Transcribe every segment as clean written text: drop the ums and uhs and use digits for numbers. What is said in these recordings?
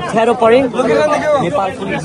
अप्ठ्यारो परे नेपाल पुलिस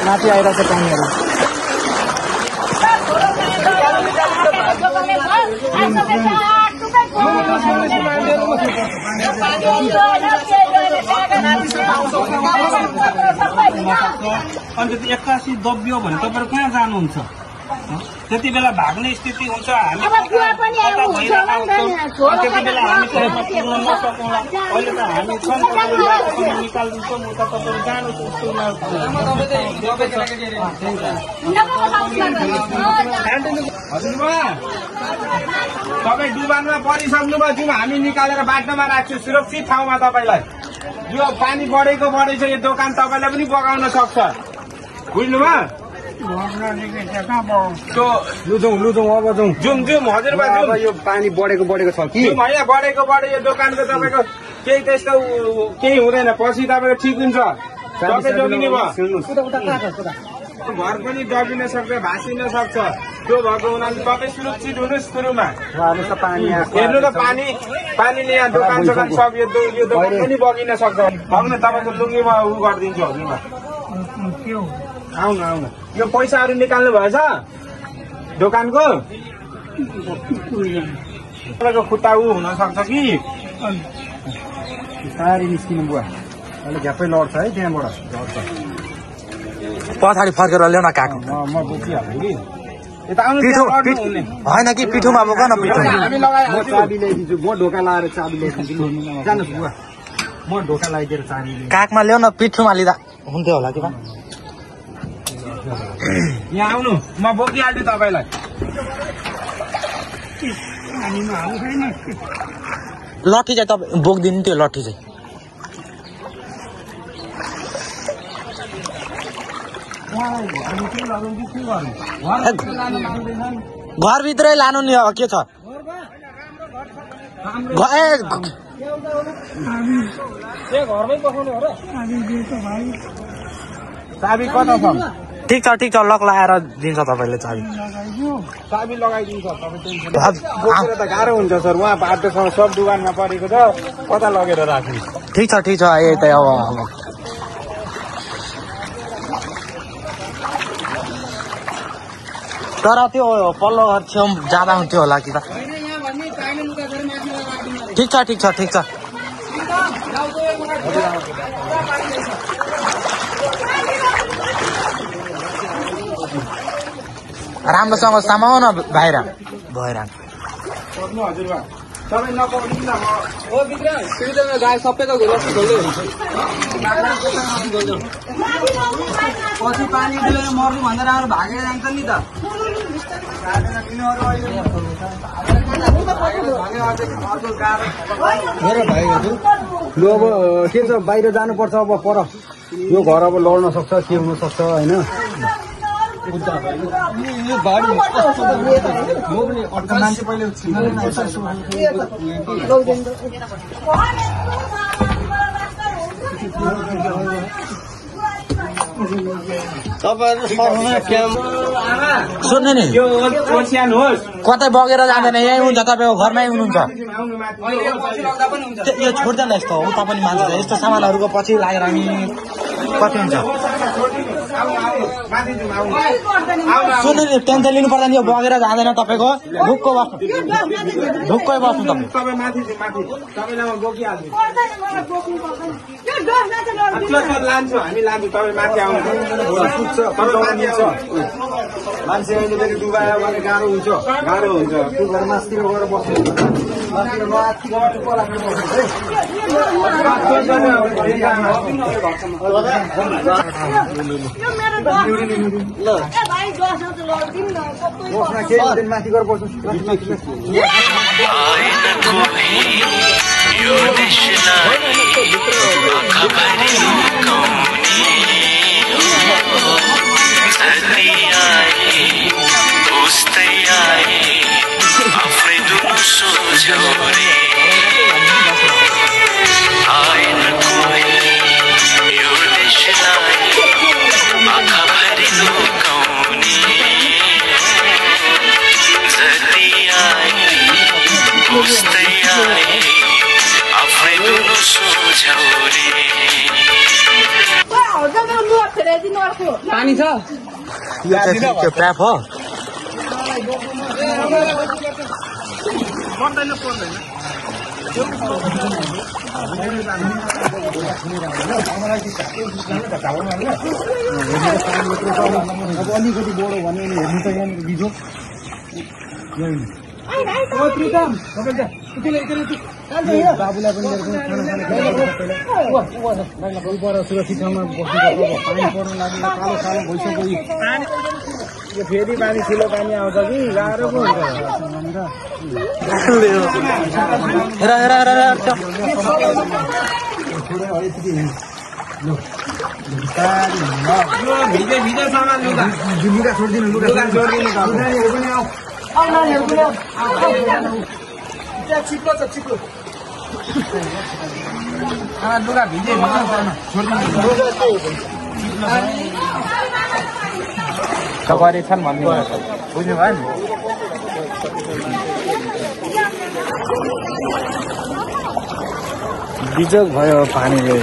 माथि आइरहेछ पानीहरू अनि त्यो 81 दबियो भने तपाईहरु कहाँ जानुहुन्छ त्यति बेला भाग्ने स्थिति हुन्छ हामी त्यति बेला हामी पुग्न नसकौँला अहिले त हामी निकाल्दिन्छौँ उता तपाईहरु जानुहोस् स्कुलमा हजुरबा तपाई डुबानमा परिसक्नुभयो जुन हामी निकालेर बाटोमा राख्छौँ सुरक्षित ठाउँमा तपाईलाई यो पानी बढेको बढेछ यो दोकान तपाईलाई पनि बगाउन सक्छ बुझ्नुभयो लुजौँ अब जाउँ जुम हजुरबा यो पानी बढेको छ कि यहाँ बढेको यो दोकानको तपाईँको केही त्यस्तो केही हुँदैन पछि तपाईँको ठिक हुन्छ तपाईँ जोगिने भयो घर पनि दबिन सक्छ भाँसिन सक्छ त्यो भएको हुनाले तपाईँ सुरक्षित हुनुहोस् सुरुमा हेर्नु त पानीले यहाँ दोकान सब यो दोकान पनि बगिन सक्छ भग्न तपाईँको लुङ्गीमा उ गरिदिन्छु हजुरमा आउनु यो पैसाहरू निकाल्नु भएछ दोकानको तपाईँको खुट्टा उ हुन सक्छ कि सारी निस्किनु बुवा अहिले झ्याप्पै लड्छ है त्यहाँबाट लड्छ पछाडि फर्केर ल्याउन काट्नु म बोकिहाल्छु कि यता आउनु होइन कि पिठोमा बोक न पिठो म चाबी ल्याइदिन्छु म ढोका लाएर चाबी ल्याइदिन्छु जानुहोस् बुवा म ढोका लगाइदिएर चाबी काखमा ल्याउ न पिठोमा लिँदा हुन्थ्यो होला कि यहाँ आउनु म बोकिहाल्छु तपाईँलाई लट्ठी चाहिँ तपाईँ बोकिदिनु त्यो लट्ठी चाहिँ घरभित्रै लानु नि अब के छ चाबी कता छ ठिक छ लक लगाएर दिन्छ तपाईँले चाबी लगाइदिन्छ तपाईँ त गाह्रो हुन्छ सर उहाँ बाटोसँग सब दोकानमा परेको छ कता लगेर राख्नु ठिक छ यतै अब तर त्यो पल्लो घर छेउ जाँदा हुन्थ्यो होला कि त ठिक छ राम्रोसँग समाउ न बाहिर भएर गाई सबैको पछि पानी मर्नु भन्दा राम्रो भागेर जान्छ नि त मेरो भाइहरू लु अब के छ बाहिर जानुपर्छ अब पर यो घर अब लड्न सक्छ के हुन सक्छ होइन मान्छे पहिले तपाईहरु सुन्नु नि यो ओछ्यान होस् कतै बगेर जाँदैन यहीँ हुन्छ तपाईँको घरमै हुनुहुन्छ यो छोड्दैन यस्तो उता पनि मान्छ यस्तो सामानहरूको पछि लागेर हामी कति हुन्छ सुन्नु नि टेन्सन लिनु पर्दैन यो बगेर जाँदैन तपाईँको ढुक्क बस्नु ढुक्कै बस्नु तपाईँ तपाईँ माथि तपाईँलाई म बोकिहाल्छु लान्छु हामी लान्छु तपाईँ माथि आउनु मान्छे अहिले फेरि डुबायो भने गाह्रो हुन्छ त्यो भएर मास्तिर गएर बस्नु माथि गएर बस्नु पानी छ त्यो प्याप हो अलिकति बढो भने हेर्नु त यहाँनिर बिजो बाबुलाई पनि सुरक्षित ठाउँमा बस्नु पानी पर्न लाग्यो कालो कालो भइसक्यो यो फेरि पानी ठुलो पानी आउँछ कि गाह्रो पो हुन्छ भिजो सामान लुगा छोडिदिनु लुगा चिप्लो छ चिप्लो लुगा भिजे सवारी छन् भन्नु बुझ्नु भयो नि बिजोग भयो पानीले